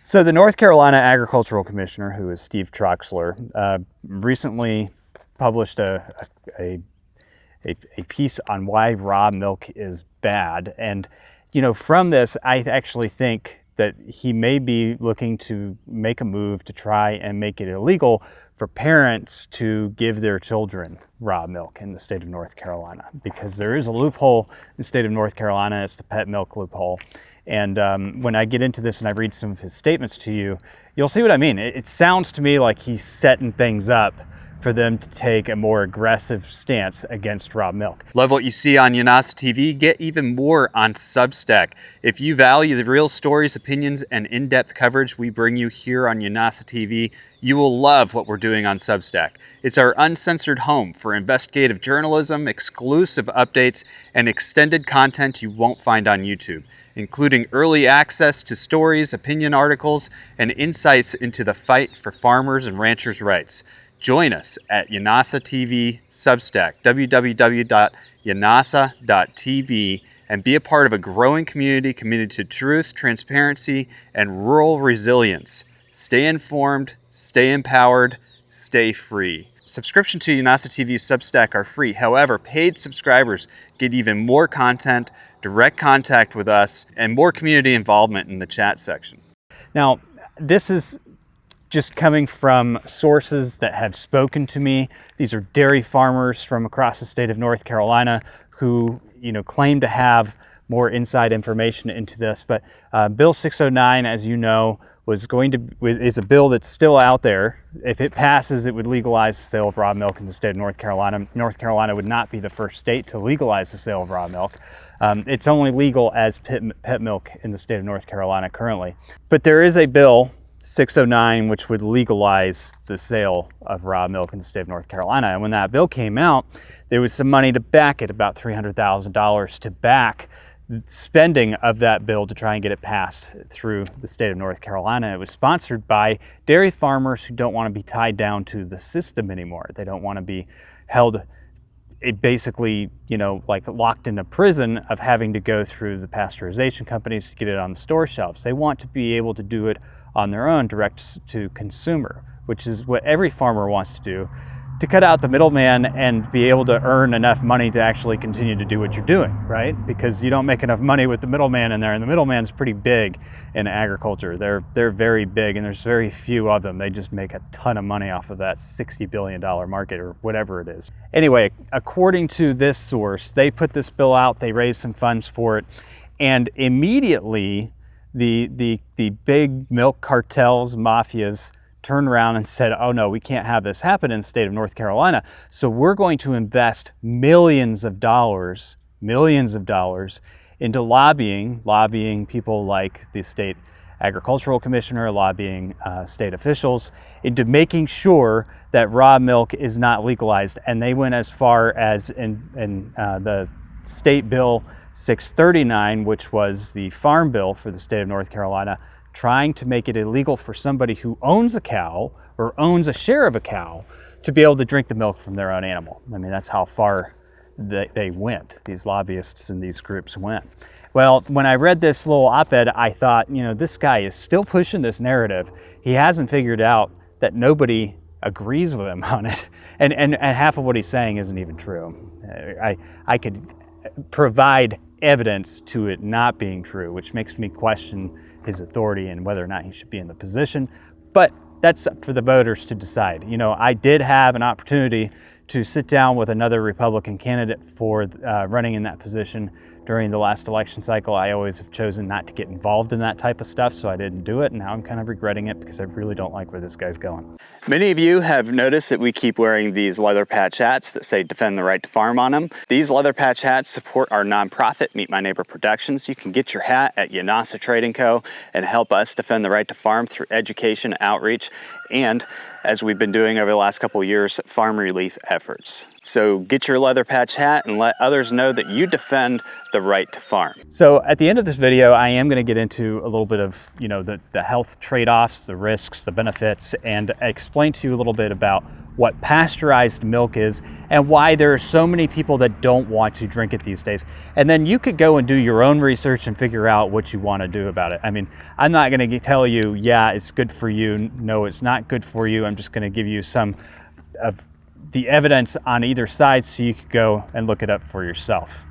So the North Carolina Agricultural Commissioner, who is Steve Troxler, recently published a piece on why raw milk is bad. And, you know, from this, I actually think that he may be looking to make a move to try and make it illegal for parents to give their children raw milk in the state of North Carolina, because there is a loophole in the state of North Carolina. It's the pet milk loophole. And when I get into this and I read some of his statements to you, you'll see what I mean. It sounds to me like he's setting things up for them to take a more aggressive stance against raw milk. Love what you see on Yanasa TV? Get even more on Substack. If you value the real stories, opinions, and in-depth coverage we bring you here on Yanasa TV, you will love what we're doing on Substack. It's our uncensored home for investigative journalism, exclusive updates, and extended content you won't find on YouTube, including early access to stories, opinion articles, and insights into the fight for farmers and ranchers' rights. Join us at Yanasa TV Substack, www.yanasa.tv, and be a part of a growing community committed to truth, transparency, and rural resilience. Stay informed, stay empowered, stay free. Subscription to Yanasa TV's Substack are free. However, paid subscribers get even more content, direct contact with us, and more community involvement in the chat section. Now, this is just coming from sources that have spoken to me. These are dairy farmers from across the state of North Carolina who, you know, claim to have more inside information into this. But Bill 609, as you know, is a bill that's still out there. If it passes, it would legalize the sale of raw milk in the state of North Carolina. North Carolina would not be the first state to legalize the sale of raw milk. It's only legal as pet milk in the state of North Carolina currently. But there is a bill 609 which would legalize the sale of raw milk in the state of North Carolina. And when that bill came out, there was some money to back it, about $300,000 to back spending of that bill to try and get it passed through the state of North Carolina. It was sponsored by dairy farmers who don't want to be tied down to the system anymore. They don't want to be held, basically, you know, like locked in a prison of having to go through the pasteurization companies to get it on the store shelves. They want to be able to do it on their own, direct to consumer, which is what every farmer wants to do, to cut out the middleman and be able to earn enough money to actually continue to do what you're doing, right? Because you don't make enough money with the middleman in there, and the middleman's pretty big in agriculture. They're very big, and there's very few of them. They just make a ton of money off of that $60 billion market or whatever it is. Anyway, according to this source, they put this bill out, they raised some funds for it, and immediately the big milk cartels, mafias, turned around and said, oh no, we can't have this happen in the state of North Carolina. So we're going to invest millions of dollars into lobbying people like the state agricultural commissioner, lobbying state officials into making sure that raw milk is not legalized. And they went as far as in the state bill 639, which was the farm bill for the state of North Carolina, trying to make it illegal for somebody who owns a cow or owns a share of a cow to be able to drink the milk from their own animal. I mean, that's how far they went, these lobbyists and these groups went. Well, when I read this little op-ed, I thought, you know, this guy is still pushing this narrative. He hasn't figured out that nobody agrees with him on it. And half of what he's saying isn't even true. I could provide evidence to it not being true, which makes me question his authority and whether or not he should be in the position. But that's up for the voters to decide. You know, I did have an opportunity to sit down with another Republican candidate for running in that position during the last election cycle. I always have chosen not to get involved in that type of stuff, so I didn't do it, and now I'm kind of regretting it because I really don't like where this guy's going. Many of you have noticed that we keep wearing these leather patch hats that say defend the right to farm on them. These leather patch hats support our nonprofit, Meet My Neighbor Productions. You can get your hat at Yanasa Trading Co. and help us defend the right to farm through education, outreach, and, as we've been doing over the last couple of years, farm relief efforts. So get your leather patch hat and let others know that you defend the right to farm. So at the end of this video, I am going to get into a little bit of, you know, the health trade-offs, the risks, the benefits, and explain to you a little bit about what pasteurized milk is, and why there are so many people that don't want to drink it these days. And then you could go and do your own research and figure out what you want to do about it. I mean, I'm not going to tell you, yeah, it's good for you. No, it's not good for you. I'm just going to give you some of the evidence on either side so you could go and look it up for yourself.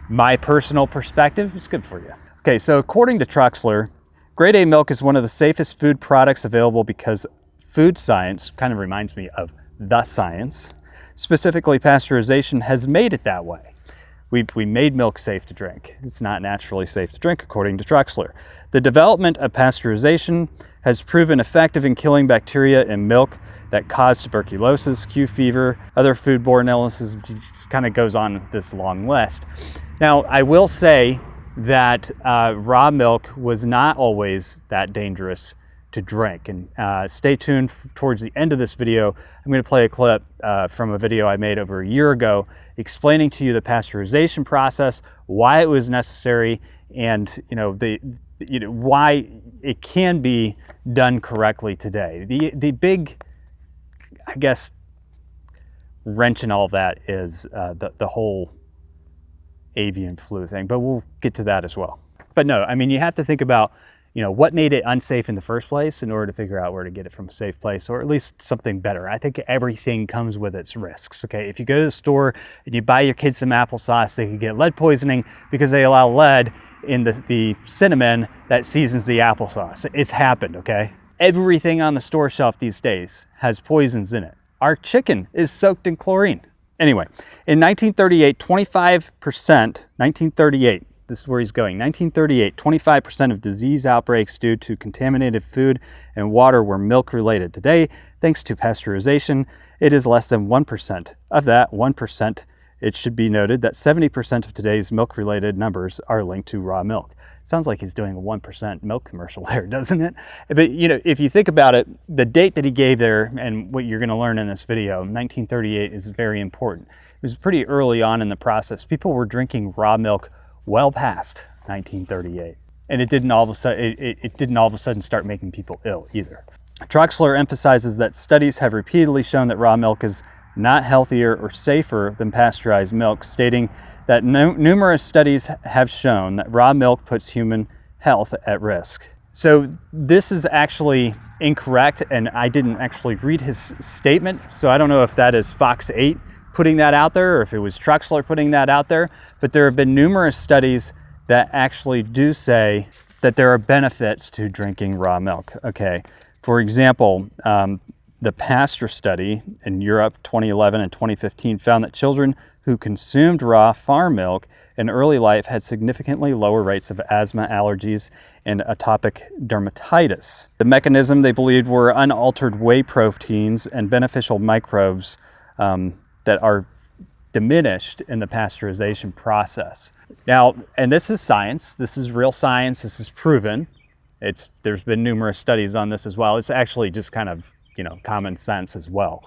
My personal perspective, it's good for you. Okay, so according to Troxler, grade A milk is one of the safest food products available because food science, kind of reminds me of the science, specifically pasteurization, has made it that way. We made milk safe to drink. It's not naturally safe to drink, according to Troxler. The development of pasteurization has proven effective in killing bacteria in milk that cause tuberculosis, Q fever, other foodborne illnesses. It kind of goes on this long list. Now, I will say that raw milk was not always that dangerous to drink. And stay tuned towards the end of this video. I'm going to play a clip from a video I made over a year ago explaining to you the pasteurization process, why it was necessary, and why it can be done correctly today. The big, I guess, wrench in all of that is the whole avian flu thing, but we'll get to that as well. But no, I mean, you have to think about, what made it unsafe in the first place in order to figure out where to get it from a safe place, or at least something better. I think everything comes with its risks, okay? If you go to the store and you buy your kids some applesauce, they could get lead poisoning because they allow lead in the cinnamon that seasons the applesauce. It's happened, okay? Everything on the store shelf these days has poisons in it. Our chicken is soaked in chlorine. Anyway, in 1938, 1938, this is where he's going. 1938, 25% of disease outbreaks due to contaminated food and water were milk related. Today, thanks to pasteurization, it is less than 1%. Of that 1%, it should be noted that 70% of today's milk related numbers are linked to raw milk. Sounds like he's doing a 1% milk commercial there, doesn't it? But if you think about it, the date that he gave there and what you're going to learn in this video, 1938, is very important. It was pretty early on in the process. People were drinking raw milk well past 1938, and it didn't all of a sudden it didn't all of a sudden start making people ill either. Troxler emphasizes that studies have repeatedly shown that raw milk is not healthier or safer than pasteurized milk, stating that numerous studies have shown that raw milk puts human health at risk. So this is actually incorrect, and I didn't actually read his statement, so I don't know if that is Fox 8 putting that out there or if it was Troxler putting that out there, but there have been numerous studies that actually do say that there are benefits to drinking raw milk. Okay, for example, the Pasture study in Europe 2011 and 2015 found that children who consumed raw farm milk in early life had significantly lower rates of asthma, allergies, and atopic dermatitis. The mechanism, they believed, were unaltered whey proteins and beneficial microbes that are diminished in the pasteurization process. Now, and this is science, this is real science, this is proven. There's been numerous studies on this as well. It's actually just kind of, common sense as well.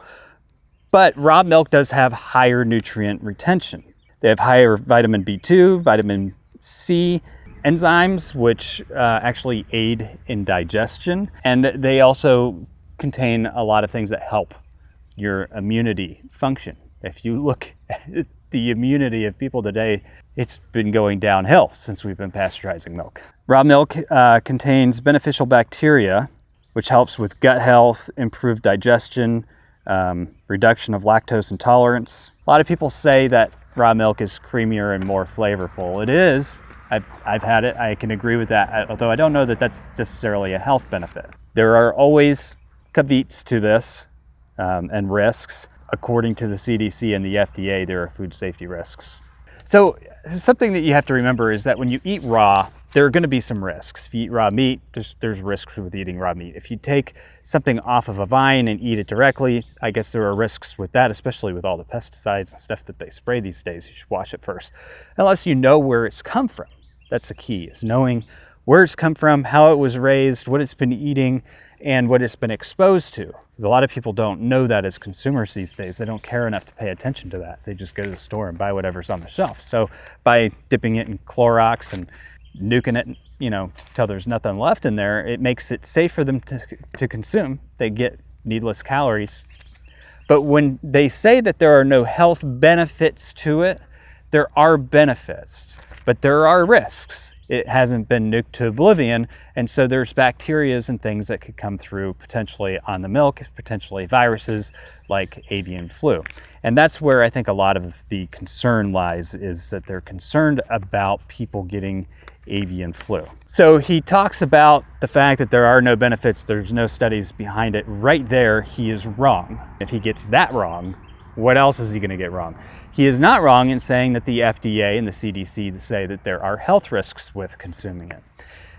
But raw milk does have higher nutrient retention. They have higher vitamin B2, vitamin C, enzymes, which actually aid in digestion. And they also contain a lot of things that help your immunity function. If you look at the immunity of people today, it's been going downhill since we've been pasteurizing milk. Raw milk contains beneficial bacteria, which helps with gut health, improved digestion, reduction of lactose intolerance. A lot of people say that raw milk is creamier and more flavorful. It is. I've had it. I can agree with that, although I don't know that that's necessarily a health benefit. There are always caveats to this and risks. According to the CDC and the FDA, there are food safety risks. So something that you have to remember is that when you eat raw, there are going to be some risks. If you eat raw meat, there's risks with eating raw meat. If you take something off of a vine and eat it directly, I guess there are risks with that, especially with all the pesticides and stuff that they spray these days. You should wash it first, unless you know where it's come from. That's the key, is knowing where it's come from, how it was raised, what it's been eating, and what it's been exposed to. A lot of people don't know that as consumers these days. They don't care enough to pay attention to that. They just go to the store and buy whatever's on the shelf. So by dipping it in Clorox and nuking it, till there's nothing left in there, it makes it safe for them to consume. They get needless calories. But when they say that there are no health benefits to it, there are benefits, but there are risks. It hasn't been nuked to oblivion, and so there's bacteria and things that could come through potentially on the milk, potentially viruses like avian flu. And that's where I think a lot of the concern lies, is that they're concerned about people getting avian flu. So he talks about the fact that there are no benefits, there's no studies behind it. Right there, he is wrong. If he gets that wrong, what else is he going to get wrong? He is not wrong in saying that the FDA and the CDC say that there are health risks with consuming it.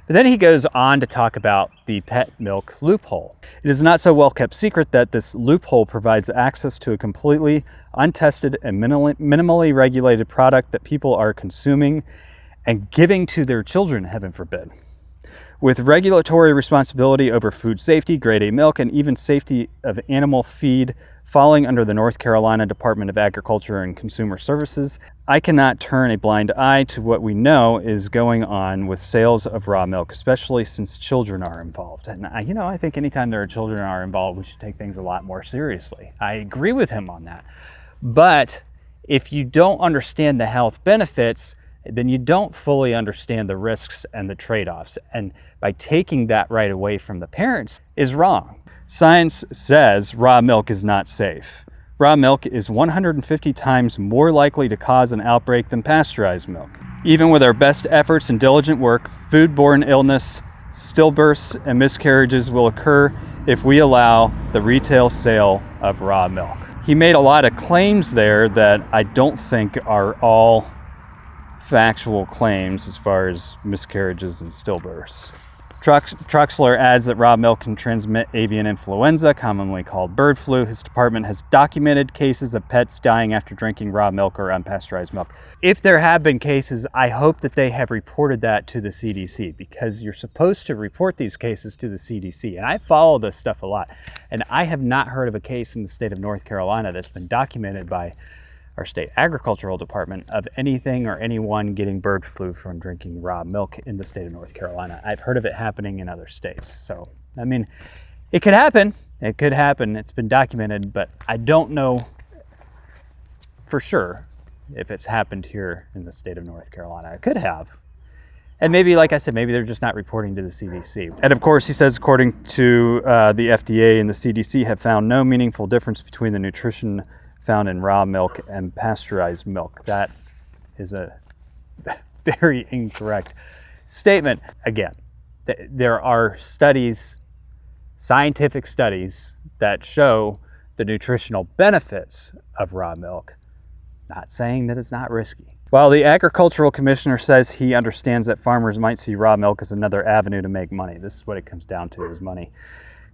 But then he goes on to talk about the pet milk loophole. It is not so well kept secret that this loophole provides access to a completely untested and minimally regulated product that people are consuming and giving to their children, heaven forbid. With regulatory responsibility over food safety, grade A milk, and even safety of animal feed falling under the North Carolina Department of Agriculture and Consumer Services, I cannot turn a blind eye to what we know is going on with sales of raw milk, especially since children are involved. And I think anytime there are children are involved, we should take things a lot more seriously. I agree with him on that. But if you don't understand the health benefits, then you don't fully understand the risks and the trade-offs. And by taking that right away from the parents is wrong. Science says raw milk is not safe. Raw milk is 150 times more likely to cause an outbreak than pasteurized milk. Even with our best efforts and diligent work, foodborne illness, stillbirths, and miscarriages will occur if we allow the retail sale of raw milk. He made a lot of claims there that I don't think are all factual claims as far as miscarriages and stillbirths. Troxler adds that raw milk can transmit avian influenza, commonly called bird flu. His department has documented cases of pets dying after drinking raw milk or unpasteurized milk. If there have been cases, I hope that they have reported that to the CDC, because you're supposed to report these cases to the CDC. And I follow this stuff a lot, and I have not heard of a case in the state of North Carolina that's been documented by our state agricultural department of anything or anyone getting bird flu from drinking raw milk in the state of North Carolina. I've heard of it happening in other states. So, I mean, it could happen. It could happen. It's been documented, but I don't know for sure if it's happened here in the state of North Carolina. It could have. And maybe, like I said, maybe they're just not reporting to the CDC. And of course, he says, according to the FDA and the CDC have found no meaningful difference between the nutrition found in raw milk and pasteurized milk. That is a very incorrect statement. Again, there are studies, scientific studies, that show the nutritional benefits of raw milk, not saying that it's not risky. While the agricultural commissioner says he understands that farmers might see raw milk as another avenue to make money. This is what it comes down to, is money.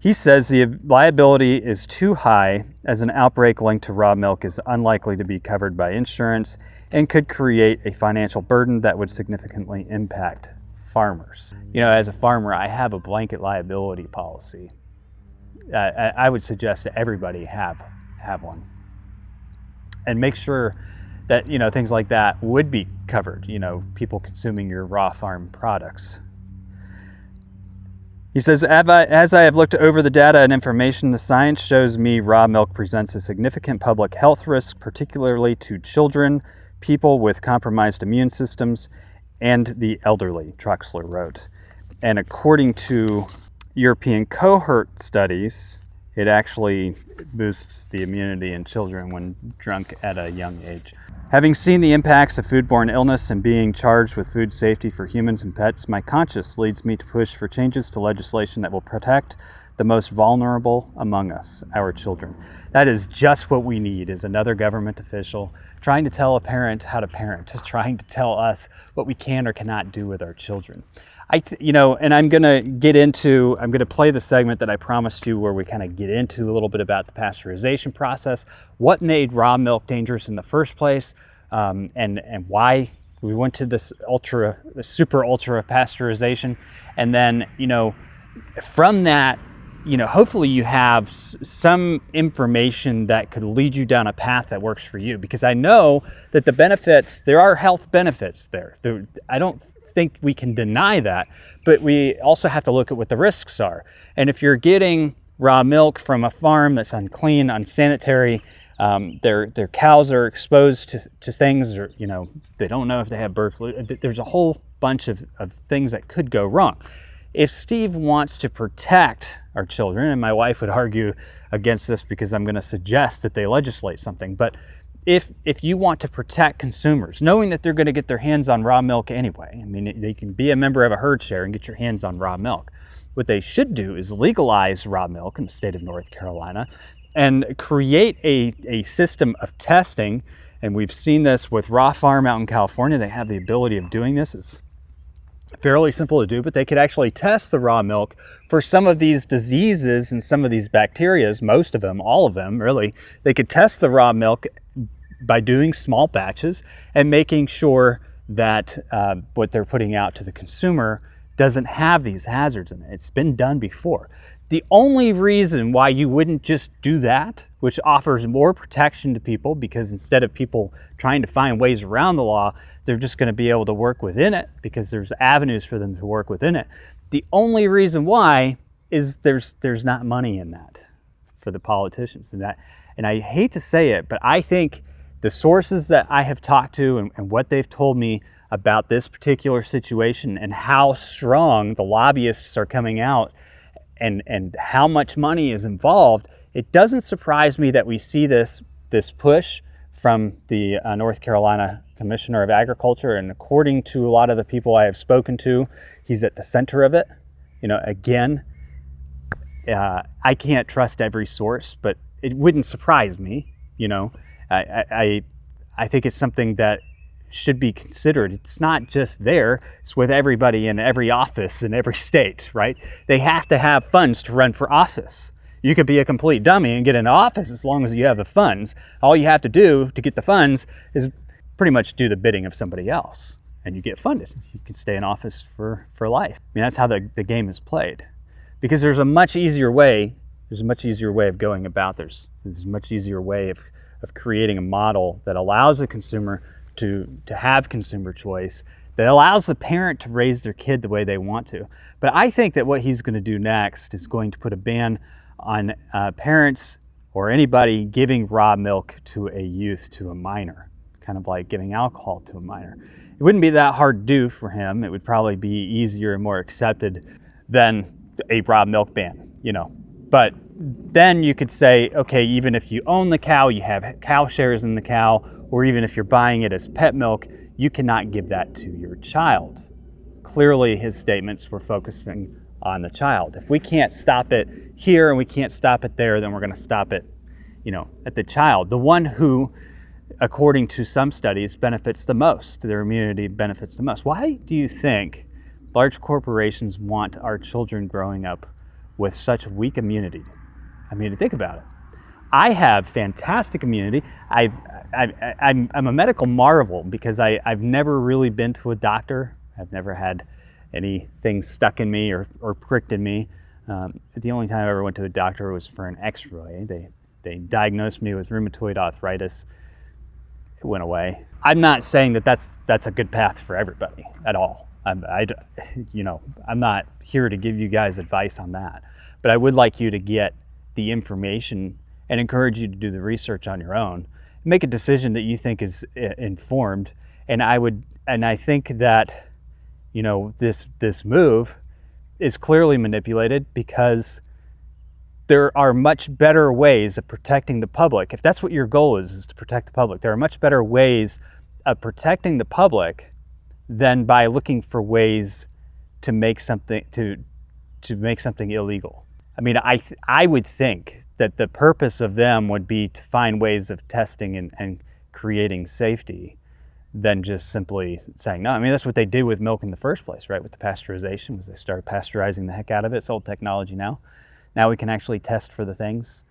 He says the liability is too high, as an outbreak linked to raw milk is unlikely to be covered by insurance and could create a financial burden that would significantly impact farmers. As a farmer, I have a blanket liability policy. I would suggest that everybody have one, and make sure that things like that would be covered. People consuming your raw farm products. He says, as I have looked over the data and information, the science shows me raw milk presents a significant public health risk, particularly to children, people with compromised immune systems, and the elderly, Troxler wrote. And according to European cohort studies, it actually boosts the immunity in children when drunk at a young age. Having seen the impacts of foodborne illness and being charged with food safety for humans and pets, my conscience leads me to push for changes to legislation that will protect the most vulnerable among us, our children. That is just what we need, is another government official trying to tell a parent how to parent, trying to tell us what we can or cannot do with our children. And I'm going to play the segment that I promised you, where we kind of get into a little bit about the pasteurization process, what made raw milk dangerous in the first place, and why we went to this super ultra pasteurization. And then, from that, hopefully you have some information that could lead you down a path that works for you, because I know that the benefits, there are health benefits there. I don't think we can deny that, but we also have to look at what the risks are. And if you're getting raw milk from a farm that's unclean, unsanitary. Their cows are exposed to things, or they don't know if they have bird flu. There's a whole bunch of things that could go wrong. If Steve wants to protect our children, and my wife would argue against this because I'm going to suggest that they legislate something, but if you want to protect consumers, knowing that they're going to get their hands on raw milk anyway, I mean, they can be a member of a herd share and get your hands on raw milk. What they should do is legalize raw milk in the state of North Carolina and create a system of testing. And we've seen this with Raw Farm out in California. They have the ability of doing this. It's fairly simple to do, but they could actually test the raw milk for some of these diseases and some of these bacteria, most of them, all of them really. They could test the raw milk by doing small batches and making sure that what they're putting out to the consumer doesn't have these hazards in it. It's been done before. The only reason why you wouldn't just do that, which offers more protection to people, because instead of people trying to find ways around the law, they're just going to be able to work within it because there's avenues for them to work within it. The only reason why is there's not money in that for the politicians. And I hate to say it, but I think the sources that I have talked to and what they've told me about this particular situation and how strong the lobbyists are coming out and how much money is involved, it doesn't surprise me that we see this push from the North Carolina Commissioner of Agriculture. And according to a lot of the people I have spoken to, he's at the center of it. Again, I can't trust every source, but it wouldn't surprise me. I think it's something that should be considered. It's not just there, it's with everybody in every office in every state, right? They have to have funds to run for office. You could be a complete dummy and get into office as long as you have the funds. All you have to do to get the funds is pretty much do the bidding of somebody else, and you get funded. You can stay in office for life. I mean, that's how the game is played. Because there's a much easier way of going about this. There's a much easier way of creating a model that allows a consumer to have consumer choice, that allows the parent to raise their kid the way they want to. But I think that what he's going to do next is going to put a ban on parents or anybody giving raw milk to a youth, to a minor, kind of like giving alcohol to a minor. It wouldn't be that hard to do for him. It would probably be easier and more accepted than a raw milk ban, But then you could say, okay, even if you own the cow, you have cow shares in the cow, or even if you're buying it as pet milk, you cannot give that to your child. Clearly, his statements were focusing on the child. If we can't stop it here and we can't stop it there, then we're going to stop it, at the child. The one who, according to some studies, benefits the most, their immunity benefits the most. Why do you think large corporations want our children growing up with such weak immunity? I mean, think about it. I have fantastic immunity. I'm a medical marvel because I've never really been to a doctor. I've never had anything stuck in me or pricked in me. The only time I ever went to a doctor was for an x-ray. They diagnosed me with rheumatoid arthritis. It went away. I'm not saying that that's a good path for everybody at all. I'm not here to give you guys advice on that, but I would like you to get the information and encourage you to do the research on your own. Make a decision that you think is informed. And I think that, this move is clearly manipulated because there are much better ways of protecting the public. If that's what your goal is to protect the public, there are much better ways of protecting the public than by looking for ways to make something make something illegal. I mean, I would think that the purpose of them would be to find ways of testing and creating safety than just simply saying no. I mean, that's what they did with milk in the first place, right? With the pasteurization, was they started pasteurizing the heck out of it. It's old technology now. Now we can actually test for the things,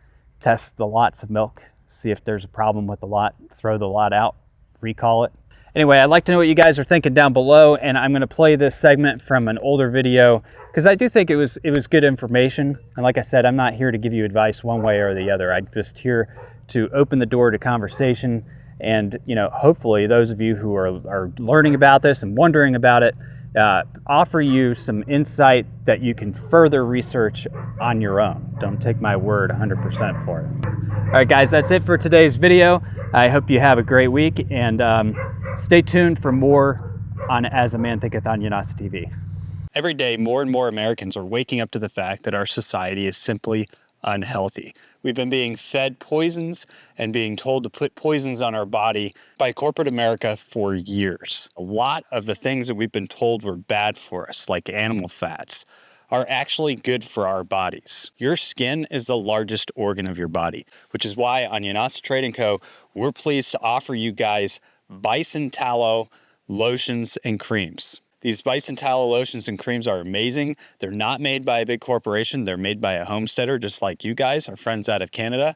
test the lots of milk, see if there's a problem with the lot, throw the lot out, recall it. Anyway, I'd like to know what you guys are thinking down below, and I'm going to play this segment from an older video because I do think it was good information. And like I said, I'm not here to give you advice one way or the other. I'm just here to open the door to conversation, and hopefully those of you who are learning about this and wondering about it offer you some insight that you can further research on your own. Don't take my word 100% for it. All right, guys, that's it for today's video. I hope you have a great week, and stay tuned for more on As a Man Thinketh on UNASA TV. Every day, more and more Americans are waking up to the fact that our society is simply unhealthy. We've been being fed poisons and being told to put poisons on our body by corporate America for years. A lot of the things that we've been told were bad for us, like animal fats, are actually good for our bodies. Your skin is the largest organ of your body, which is why on UNASA Trade & Co., we're pleased to offer you guys bison tallow lotions and creams. These bison tallow lotions and creams are amazing. They're not made by a big corporation. They're made by a homesteader just like you guys, our friends out of Canada,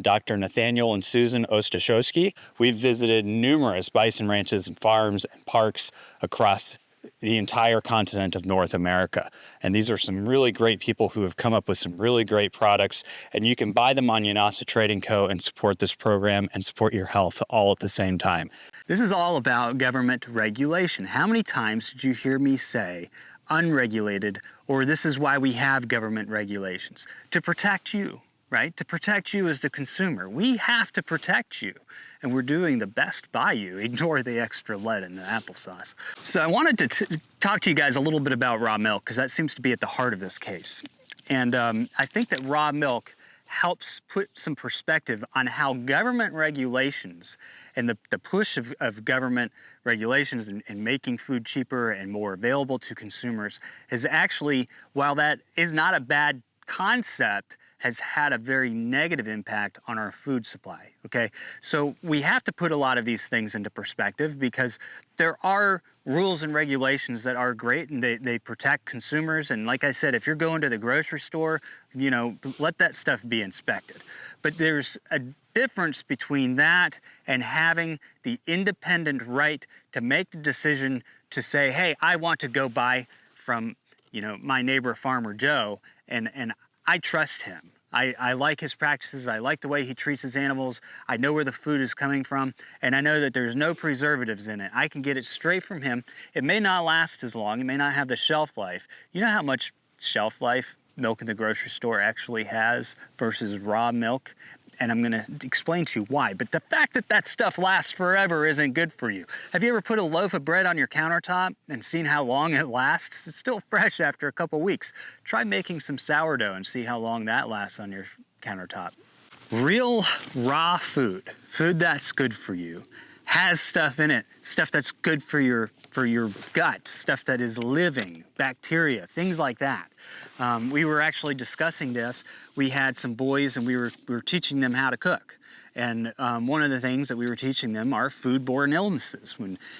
Dr. Nathaniel and Susan Ostashowski. We've visited numerous bison ranches and farms and parks across the entire continent of North America. And these are some really great people who have come up with some really great products, and you can buy them on UNASA Trade & Co. and support this program and support your health all at the same time. This is all about government regulation. How many times did you hear me say unregulated, or this is why we have government regulations? To protect you, right? To protect you as the consumer. We have to protect you, and we're doing the best by you. Ignore the extra lead in the applesauce. So I wanted to talk to you guys a little bit about raw milk, because that seems to be at the heart of this case. And I think that raw milk helps put some perspective on how government regulations and the push of government regulations in making food cheaper and more available to consumers has actually, while that is not a bad concept, has had a very negative impact on our food supply, okay? So we have to put a lot of these things into perspective, because there are rules and regulations that are great and they protect consumers. And like I said, if you're going to the grocery store, you know, let that stuff be inspected. But there's a difference between that and having the independent right to make the decision to say, hey, I want to go buy from, you know, my neighbor Farmer Joe, and I trust him. I like his practices. I like the way he treats his animals. I know where the food is coming from, and I know that there's no preservatives in it. I can get it straight from him. It may not last as long. It may not have the shelf life. You know how much shelf life milk in the grocery store actually has versus raw milk? And I'm gonna explain to you why. But the fact that that stuff lasts forever isn't good for you. Have you ever put a loaf of bread on your countertop and seen how long it lasts? It's still fresh after a couple weeks. Try making some sourdough and see how long that lasts on your countertop. Real raw food that's good for you, has stuff in it, stuff that's good for your gut, stuff that is living, bacteria, things like that. We were actually discussing this. We had some boys and we were teaching them how to cook. And one of the things that we were teaching them are foodborne illnesses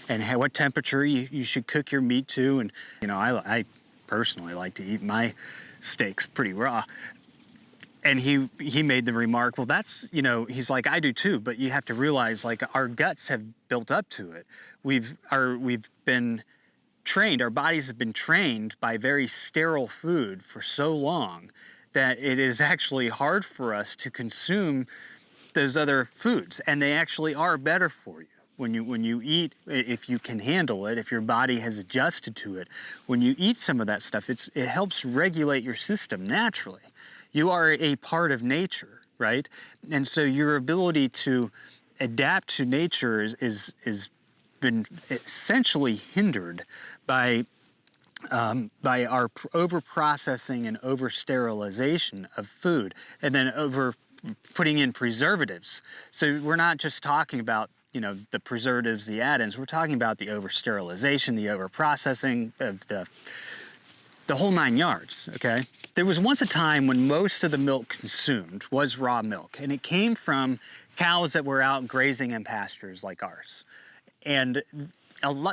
and what temperature you should cook your meat to. And, you know, I personally like to eat my steaks pretty raw. And he made the remark, well, that's, you know, he's like, I do too, but you have to realize, like, our guts have built up to it. We've been trained, our bodies have been trained by very sterile food for so long that it is actually hard for us to consume those other foods, and they actually are better for you. When you eat, if you can handle it, if your body has adjusted to it, when you eat some of that stuff, it helps regulate your system naturally. You are a part of nature, right? And so your ability to adapt to nature is been essentially hindered by our overprocessing and over-sterilization of food, and then over putting in preservatives. So we're not just talking about, you know, the preservatives, the add-ins. We're talking about the over-sterilization, the over-processing, the whole 9 yards, okay? There was once a time when most of the milk consumed was raw milk, and it came from cows that were out grazing in pastures like ours. And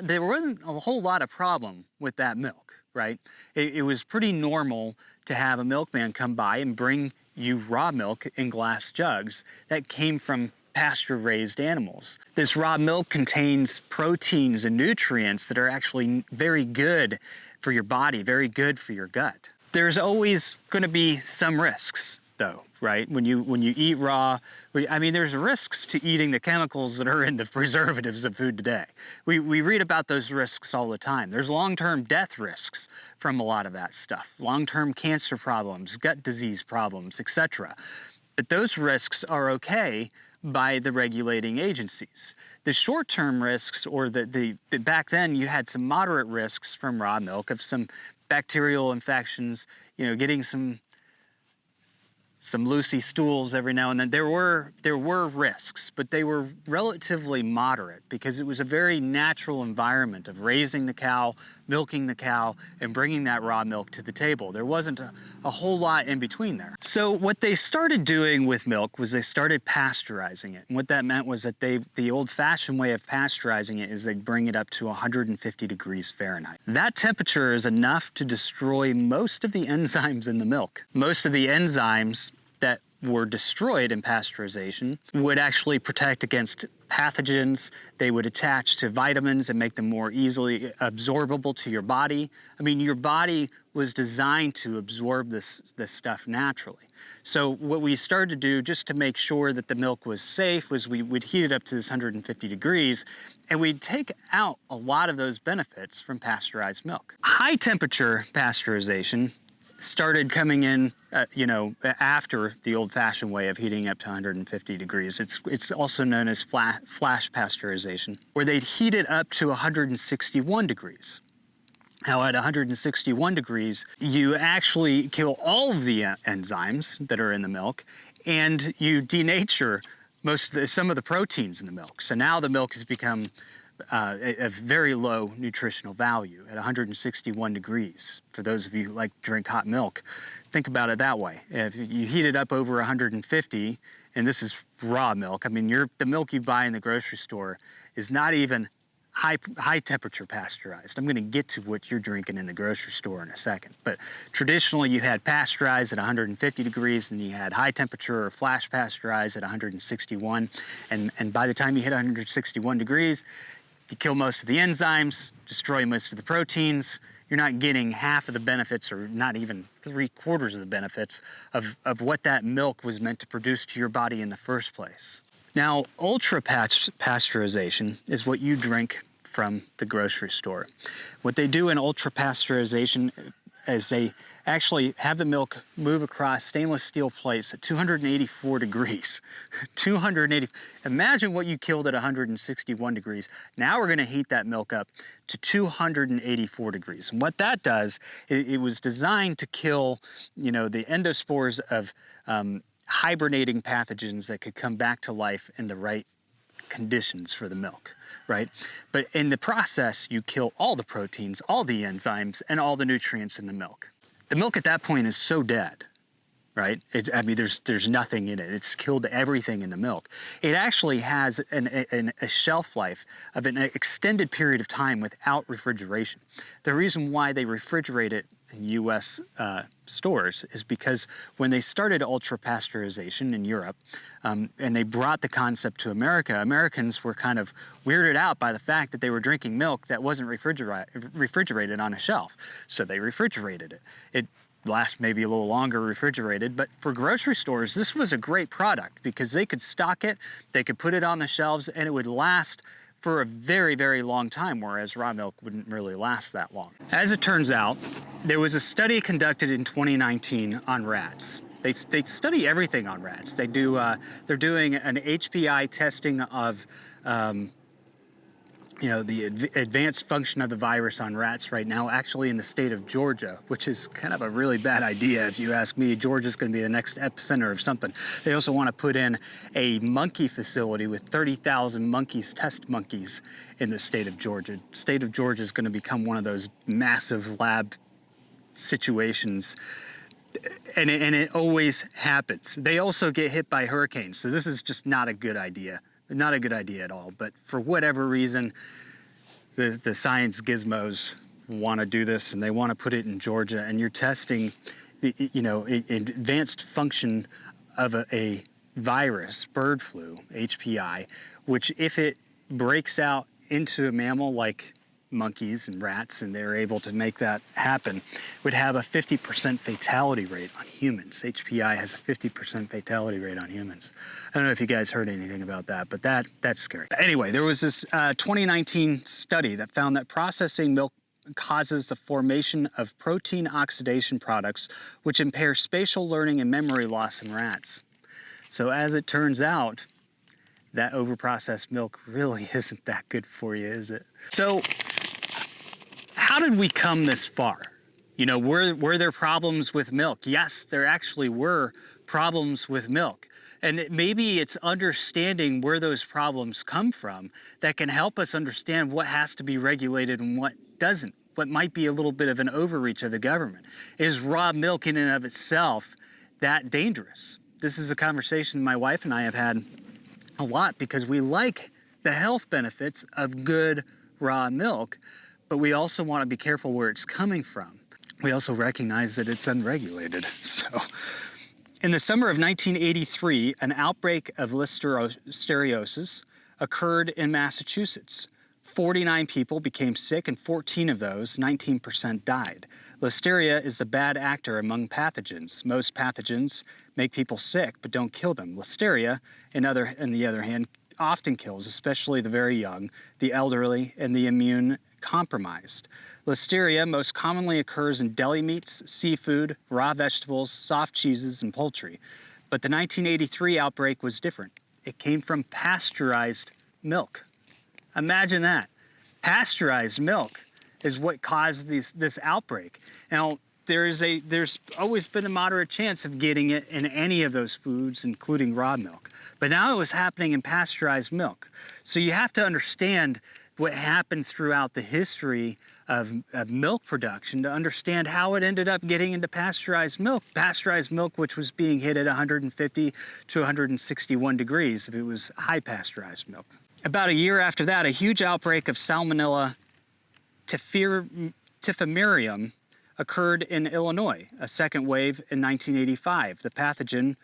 there wasn't a whole lot of problem with that milk, right? It was pretty normal to have a milkman come by and bring you raw milk in glass jugs that came from pasture-raised animals. This raw milk contains proteins and nutrients that are actually very good for your body, very good for your gut. There's always going to be some risks, though, right? When you eat raw, I mean, there's risks to eating the chemicals that are in the preservatives of food today. We read about those risks all the time. There's long-term death risks from a lot of that stuff, long-term cancer problems, gut disease problems, etc. But those risks are okay by the regulating agencies. The short-term risks, or the back then you had some moderate risks from raw milk of some bacterial infections, you know, getting some loosey stools every now and then. There were risks, but they were relatively moderate because it was a very natural environment of raising the cow, milking the cow, and bringing that raw milk to the table. There wasn't a whole lot in between there. So what they started doing with milk was they started pasteurizing it. And what that meant was that the old-fashioned way of pasteurizing it is they'd bring it up to 150 degrees Fahrenheit. That temperature is enough to destroy most of the enzymes in the milk. Most of the enzymes that were destroyed in pasteurization would actually protect against pathogens. They would attach to vitamins and make them more easily absorbable to your body. I mean, your body was designed to absorb this stuff naturally. So what we started to do, just to make sure that the milk was safe, was we would heat it up to this 150 degrees, and we'd take out a lot of those benefits from pasteurized milk. High temperature pasteurization started coming in, you know, after the old-fashioned way of heating up to 150 degrees. It's also known as flash pasteurization, where they'd heat it up to 161 degrees. Now, at 161 degrees, you actually kill all of the enzymes that are in the milk, and you denature some of the proteins in the milk. So now the milk has become a very low nutritional value at 161 degrees. For those of you who like to drink hot milk, think about it that way. If you heat it up over 150, and this is raw milk, I mean, the milk you buy in the grocery store is not even high temperature pasteurized. I'm going to get to what you're drinking in the grocery store in a second. But traditionally, you had pasteurized at 150 degrees, and you had high temperature or flash pasteurized at 161. And by the time you hit 161 degrees, you kill most of the enzymes, destroy most of the proteins. You're not getting half of the benefits, or not even 3/4 of the benefits of what that milk was meant to produce to your body in the first place. Now, ultra-pasteurization is what you drink from the grocery store. What they do in ultra-pasteurization is they actually have the milk move across stainless steel plates at 284 degrees. 280. Imagine what you killed at 161 degrees. Now we're going to heat that milk up to 284 degrees. And what that does, it was designed to kill, you know, the endospores of hibernating pathogens that could come back to life in the right conditions for the milk, right? But in the process, you kill all the proteins, all the enzymes, and all the nutrients in the milk. The milk at that point is so dead, right? I mean, there's nothing in it. It's killed everything in the milk. It actually has a shelf life of an extended period of time without refrigeration. The reason why they refrigerate it in U.S. Stores is because when they started ultra-pasteurization in Europe, and they brought the concept to America, Americans were kind of weirded out by the fact that they were drinking milk that wasn't refrigerated on a shelf. So they refrigerated it. It lasts maybe a little longer refrigerated, but for grocery stores, this was a great product because they could stock it, they could put it on the shelves, and it would last for a very, very long time, whereas raw milk wouldn't really last that long. As it turns out, there was a study conducted in 2019 on rats. They study everything on rats. They're doing an HPI testing of you know, the advanced function of the virus on rats right now, actually in the state of Georgia, which is kind of a really bad idea if you ask me. Georgia's going to be the next epicenter of something. They also want to put in a monkey facility with 30,000 monkeys, test monkeys, in the state of Georgia. The state of Georgia is going to become one of those massive lab situations. And it always happens. They also get hit by hurricanes, so this is just not a good idea. Not a good idea at all, but for whatever reason, the science gizmos want to do this, and they want to put it in Georgia, and you're testing, you know, an advanced function of a virus, bird flu, HPI, which if it breaks out into a mammal like monkeys and rats, and they were able to make that happen, would have a 50% fatality rate on humans. HPI has a 50% fatality rate on humans. I don't know if you guys heard anything about that, but that's scary. Anyway, there was this 2019 study that found that processing milk causes the formation of protein oxidation products, which impair spatial learning and memory loss in rats. So as it turns out, that overprocessed milk really isn't that good for you, is it? So how did we come this far? You know, were there problems with milk? Yes, there actually were problems with milk. And maybe it's understanding where those problems come from that can help us understand what has to be regulated and what doesn't, what might be a little bit of an overreach of the government. Is raw milk in and of itself that dangerous? This is a conversation my wife and I have had a lot because we like the health benefits of good raw milk, but we also want to be careful where it's coming from. We also recognize that it's unregulated. So in the summer of 1983, an outbreak of listeriosis occurred in Massachusetts. 49 people became sick, and 14 of those, 19%, died. Listeria is the bad actor among pathogens. Most pathogens make people sick but don't kill them. Listeria, on the other hand, often kills, especially the very young, the elderly, and the immune compromised. Listeria most commonly occurs in deli meats, seafood, raw vegetables, soft cheeses, and poultry. But the 1983 outbreak was different. It came from pasteurized milk. Imagine that. Pasteurized milk is what caused this outbreak. Now, there's always been a moderate chance of getting it in any of those foods, including raw milk. But now it was happening in pasteurized milk. So you have to understand what happened throughout the history of milk production to understand how it ended up getting into pasteurized milk. Pasteurized milk, which was being hit at 150 to 161 degrees if it was high pasteurized milk. About a year after that, a huge outbreak of Salmonella typhimurium occurred in Illinois, a second wave in 1985. The pathogen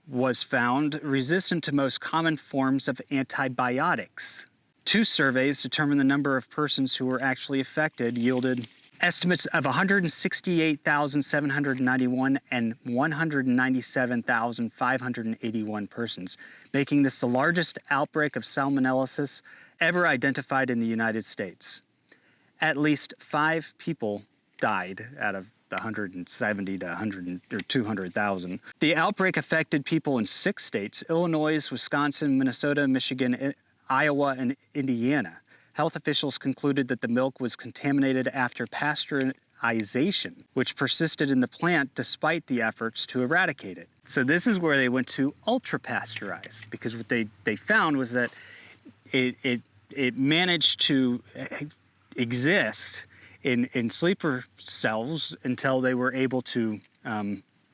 was found resistant to most common forms of antibiotics. 2 surveys determined the number of persons who were actually affected yielded estimates of 168,791 and 197,581 persons, making this the largest outbreak of salmonellosis ever identified in the United States. At least 5 people died out of the 170 to 100 or 200,000. The outbreak affected people in 6 states: Illinois, Wisconsin, Minnesota, Michigan, Iowa, and Indiana. Health officials concluded that the milk was contaminated after pasteurization, which persisted in the plant despite the efforts to eradicate it. So this is where they went to ultra-pasteurized, because what they found was that it managed to exist in sleeper cells until they were able to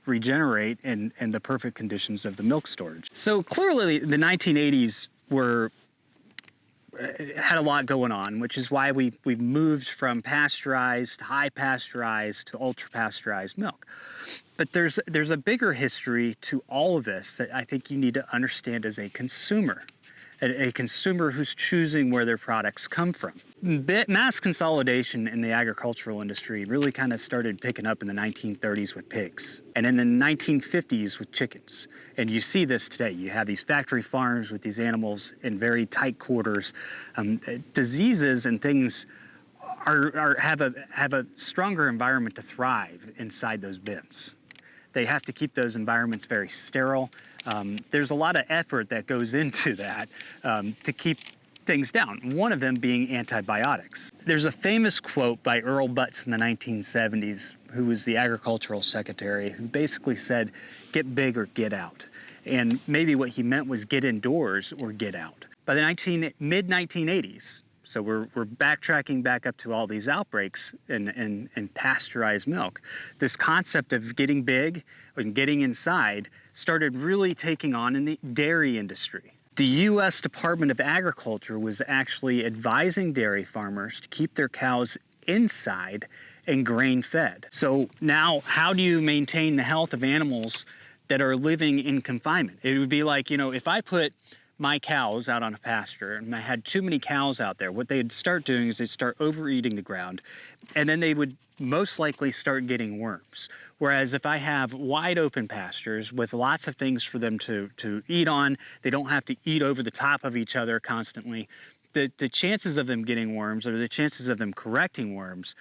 regenerate in the perfect conditions of the milk storage. So clearly the 1980s had a lot going on, which is why we've moved from pasteurized, high pasteurized to ultra-pasteurized milk. But there's a bigger history to all of this that I think you need to understand as a consumer who's choosing where their products come from. Mass consolidation in the agricultural industry really kind of started picking up in the 1930s with pigs, and in the 1950s with chickens. And you see this today. You have these factory farms with these animals in very tight quarters. Diseases and things have a stronger environment to thrive inside those bins. They have to keep those environments very sterile. There's a lot of effort that goes into that to keep things down, one of them being antibiotics. There's a famous quote by Earl Butz in the 1970s, who was the agricultural secretary, who basically said, "Get big or get out." And maybe what he meant was get indoors or get out. By the mid-1980s, so we're backtracking back up to all these outbreaks in pasteurized milk, this concept of getting big and getting inside started really taking on in the dairy industry. The U.S. Department of Agriculture was actually advising dairy farmers to keep their cows inside and grain-fed. So now, how do you maintain the health of animals that are living in confinement? It would be like, if I put my cows out on a pasture and I had too many cows out there, what they'd start doing is they'd start overeating the ground, and then they would most likely start getting worms. Whereas if I have wide open pastures with lots of things for them to eat on, they don't have to eat over the top of each other constantly, the chances of them getting worms, or the chances of them correcting worms,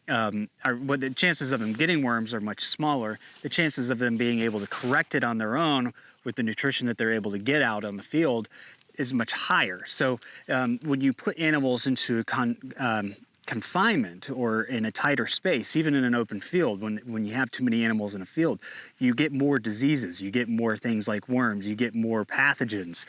the chances of them getting worms are much smaller. The chances of them being able to correct it on their own with the nutrition that they're able to get out on the field is much higher. So when you put animals into confinement or in a tighter space, even in an open field, when you have too many animals in a field, you get more diseases, you get more things like worms, you get more pathogens.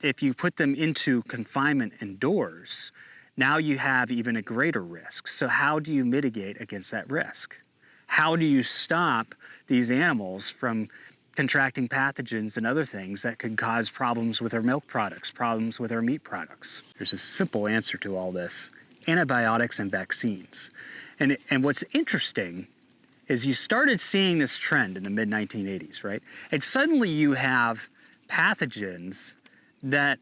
If you put them into confinement indoors, now you have even a greater risk. So how do you mitigate against that risk? How do you stop these animals from contracting pathogens and other things that could cause problems with our milk products, problems with our meat products? There's a simple answer to all this: antibiotics and vaccines. And what's interesting is you started seeing this trend in the mid-1980s, right? And suddenly you have pathogens that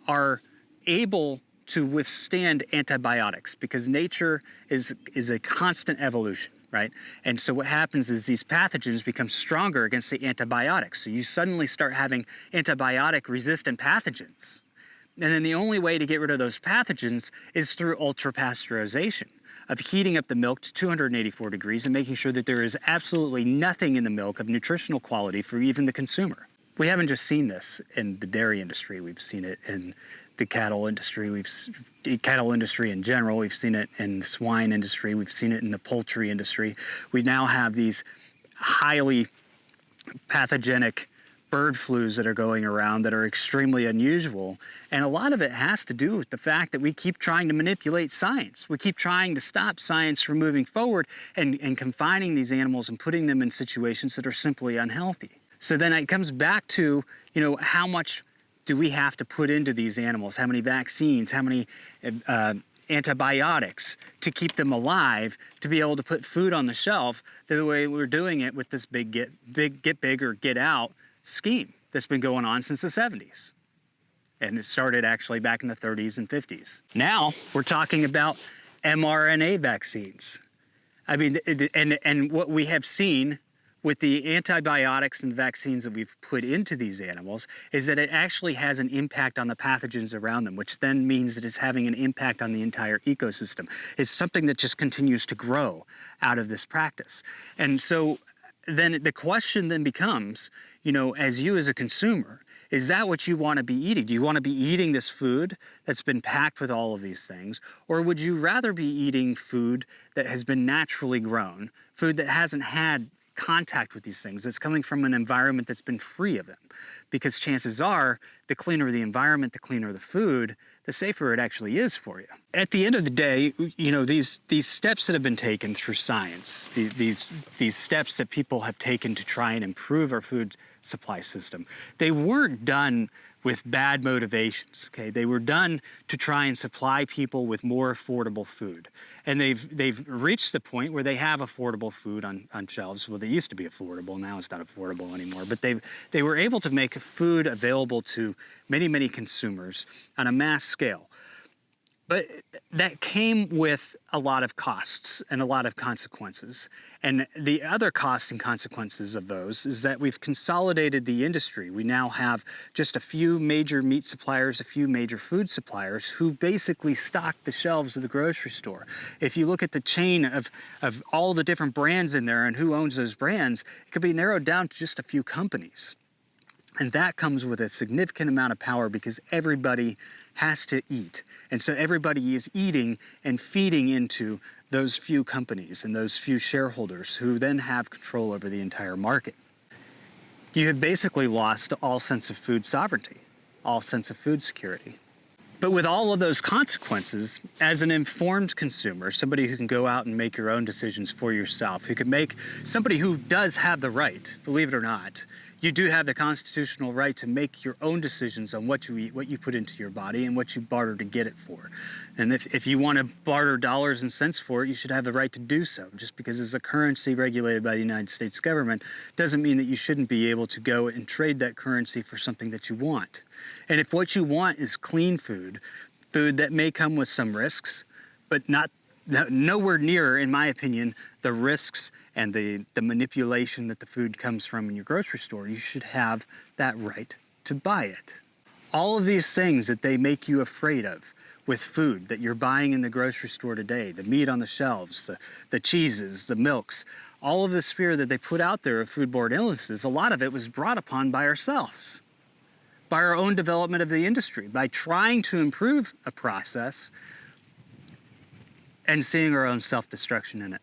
are able to withstand antibiotics, because nature is a constant evolution, right? And so what happens is these pathogens become stronger against the antibiotics. So you suddenly start having antibiotic-resistant pathogens. And then the only way to get rid of those pathogens is through ultra-pasteurization, of heating up the milk to 284 degrees and making sure that there is absolutely nothing in the milk of nutritional quality for even the consumer. We haven't just seen this in the dairy industry. We've seen it in the cattle industry. Cattle industry in general. We've seen it in the swine industry. We've seen it in the poultry industry. We now have these highly pathogenic bird flus that are going around that are extremely unusual. And a lot of it has to do with the fact that we keep trying to manipulate science. We keep trying to stop science from moving forward and confining these animals and putting them in situations that are simply unhealthy. So then it comes back to, how much do we have to put into these animals? How many vaccines, how many antibiotics to keep them alive, to be able to put food on the shelf the way we're doing it with this get big or get out scheme that's been going on since the 70s. And it started actually back in the 30s and 50s. Now we're talking about mRNA vaccines. I mean, and what we have seen with the antibiotics and vaccines that we've put into these animals is that it actually has an impact on the pathogens around them, which then means that it's having an impact on the entire ecosystem. It's something that just continues to grow out of this practice. And so then the question then becomes, as you as a consumer, is that what you want to be eating? Do you want to be eating this food that's been packed with all of these things? Or would you rather be eating food that has been naturally grown, food that hasn't had contact with these things, that's coming from an environment that's been free of them? Because chances are, the cleaner the environment, the cleaner the food, the safer it actually is for you. At the end of the day, these steps that have been taken through science, these steps that people have taken to try and improve our food supply system, they weren't done with bad motivations, okay? They were done to try and supply people with more affordable food. And they've reached the point where they have affordable food on shelves. Well, they used to be affordable, now it's not affordable anymore. But they were able to make food available to many, many consumers on a mass scale. But that came with a lot of costs and a lot of consequences. And the other costs and consequences of those is that we've consolidated the industry. We now have just a few major meat suppliers, a few major food suppliers who basically stock the shelves of the grocery store. If you look at the chain of all the different brands in there and who owns those brands, it could be narrowed down to just a few companies. And that comes with a significant amount of power because everybody has to eat. And so everybody is eating and feeding into those few companies and those few shareholders who then have control over the entire market. You have basically lost all sense of food sovereignty, all sense of food security. But with all of those consequences, as an informed consumer, somebody who can go out and make your own decisions for yourself, somebody who does have the right, believe it or not, You do have the constitutional right to make your own decisions on what you eat, what you put into your body, and what you barter to get it for. And if you want to barter dollars and cents for it, you should have the right to do so. Just because it's a currency regulated by the United States government doesn't mean that you shouldn't be able to go and trade that currency for something that you want. And if what you want is clean food, food that may come with some risks, but nowhere near, in my opinion, the risks and the manipulation that the food comes from in your grocery store, you should have that right to buy it. All of these things that they make you afraid of with food that you're buying in the grocery store today, the meat on the shelves, the cheeses, the milks, all of this fear that they put out there of foodborne illnesses, a lot of it was brought upon by ourselves, by our own development of the industry, by trying to improve a process and seeing our own self-destruction in it.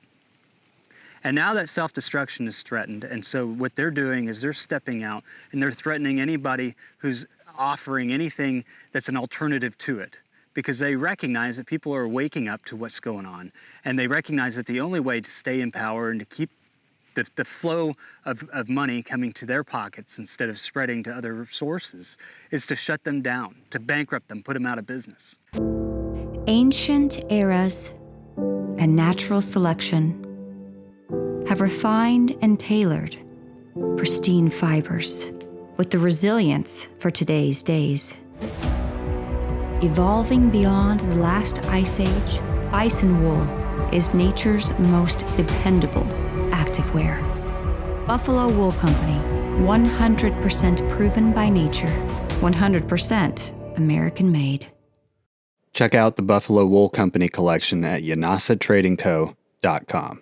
And now that self-destruction is threatened, and so what they're doing is they're stepping out and they're threatening anybody who's offering anything that's an alternative to it, because they recognize that people are waking up to what's going on, and they recognize that the only way to stay in power and to keep the flow of money coming to their pockets instead of spreading to other sources is to shut them down, to bankrupt them, put them out of business. Ancient eras and natural selection have refined and tailored pristine fibers with the resilience for today's days. Evolving beyond the last ice age, bison wool is nature's most dependable activewear. Buffalo Wool Company, 100% proven by nature, 100% American made. Check out the Buffalo Wool Company collection at yanasatradingco.com.